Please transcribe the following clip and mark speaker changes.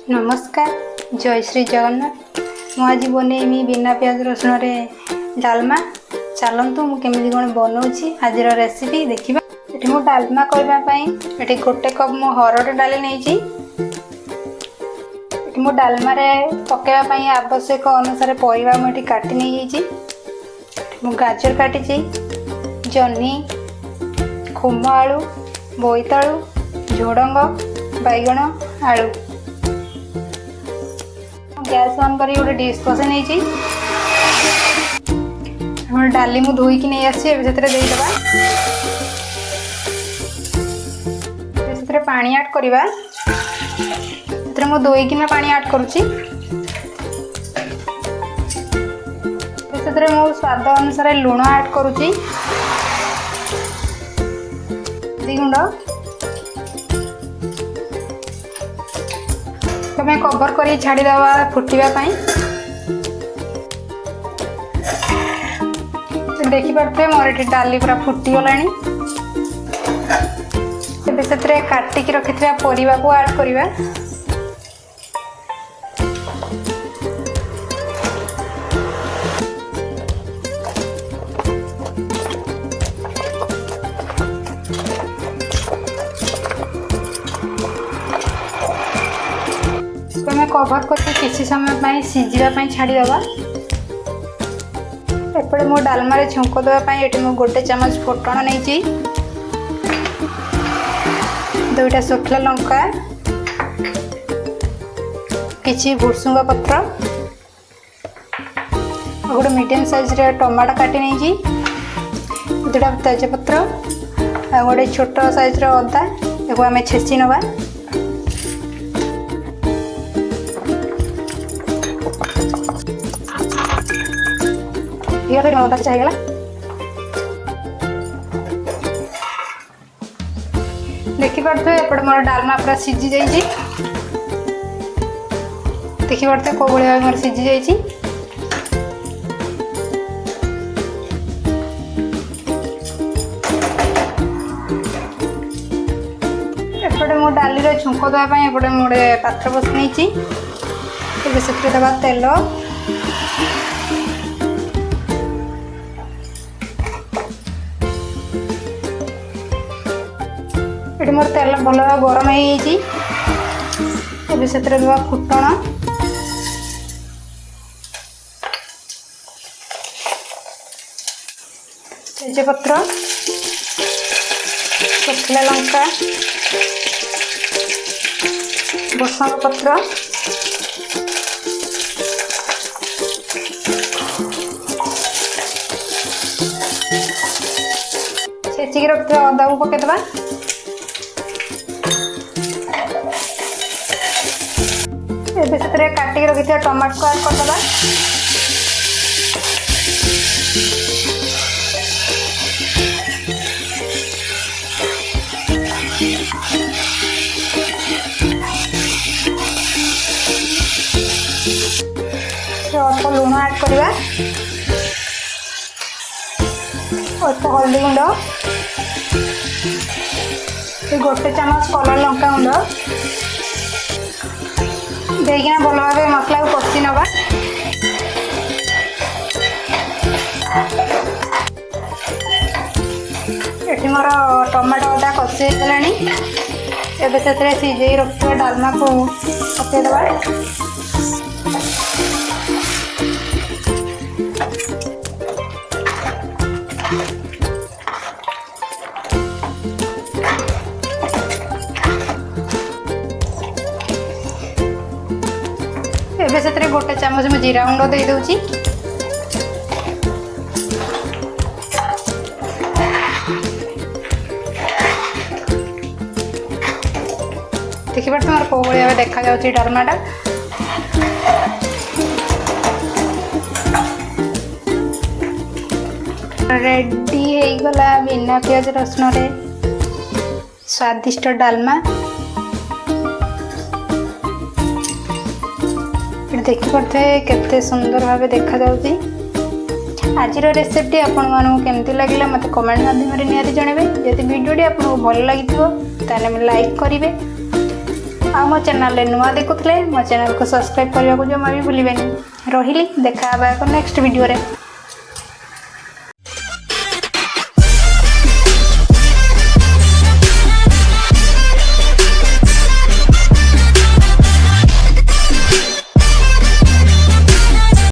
Speaker 1: नमस्कार जय श्री जगन्नाथ। मुझे बनईमी बिना प्याज रसुण डालमा। चलतु मुझे कौन बनाऊँगी आज रेसिपी देखा। ये मु डालमा करने गोटे कप मु हरड़ डाली नहीं। मु डालमा पकड़ाई आवश्यक अनुसार परिवा मुझे काटी नहीं। मु गाजर काटी, जह्नी, खुम आलू, बोईतालू, झुडंग, बैगण, आलू। गैस ऑन करी गोटे डिश बसे नहीं। डाली मु धोईक नहीं आसी देदेबा। पानी ऐड करवा। मु धोईकिना पानी ऐड करुच्ची। मु स्वाद अनुसार लुण ऐड करुच्ची। गुंड तमें कवर कर छाड़ीदवा फुटापी। देखिपे मोर ये डाली पूरा फुटीगला। से काटिक रखि परिवा को ऐड करवा। कवर करके किसी समय सीझापी छाड़ीदवा। एपटे मो डालमा छुंक देवाई ये गोटे चामच फुटण नहीं। दुईटा सुखला लंका, किछि भुसुंगा पत्र, गोटे मीडियम साइज टमाटो काटी नहीं। दुईटा तेजपत्र, गोटे छोट साइज अदा या आम छेची नवा। अदा चाहिए देखिपे एपटे मोर डालमा पूरा सीझी जाइए। देखिपे कौ भाई मोर सीझी जाइए। एपटे मो डाली छुंक देवाई एपटे मोटे पात्र बस नहीं। से दबा तेल, ये मोर तेल भल गरम हो से देवा फुटण, तेजपत्र, सुखला लंका, भुसंग पत्र, छेचिक रखिए अदा को पकईदबा। से काटिक रखी टमाटो को ऐड करदे। अल्प लुण ऐड करवा, अल्प हल्दी गुंड, गोटे चामच कलर लंका गुंड देखना भल भाव मसला को कषि नवा। ये मोर टमाटो अदा कषि गलानी। एबे से सीझे रखिए डालमा को पकईदबा। एबे से गोटे चामच में जीरा गुंड दे दूची। देखिए तुम कौ भाई देखा जाऊँगी डालमाटा। रेडी हो गला बिना प्याज रसुण स्वादिष्ट डालमा। देखिपे केते सुंदर भाव देखा जाउची। आज रेसिपी आपण मानू केमती लगिला मते कमेंट माध्यम निहाती जनइबे। यदि वीडियोटी आपको भल लगी ताले लाइक करेंगे आ मो चैनल नुआ देखुले मो चैनल को सब्सक्राइब करने को जमा भी भूलें। रही देखा नेक्स्ट वीडियो रे।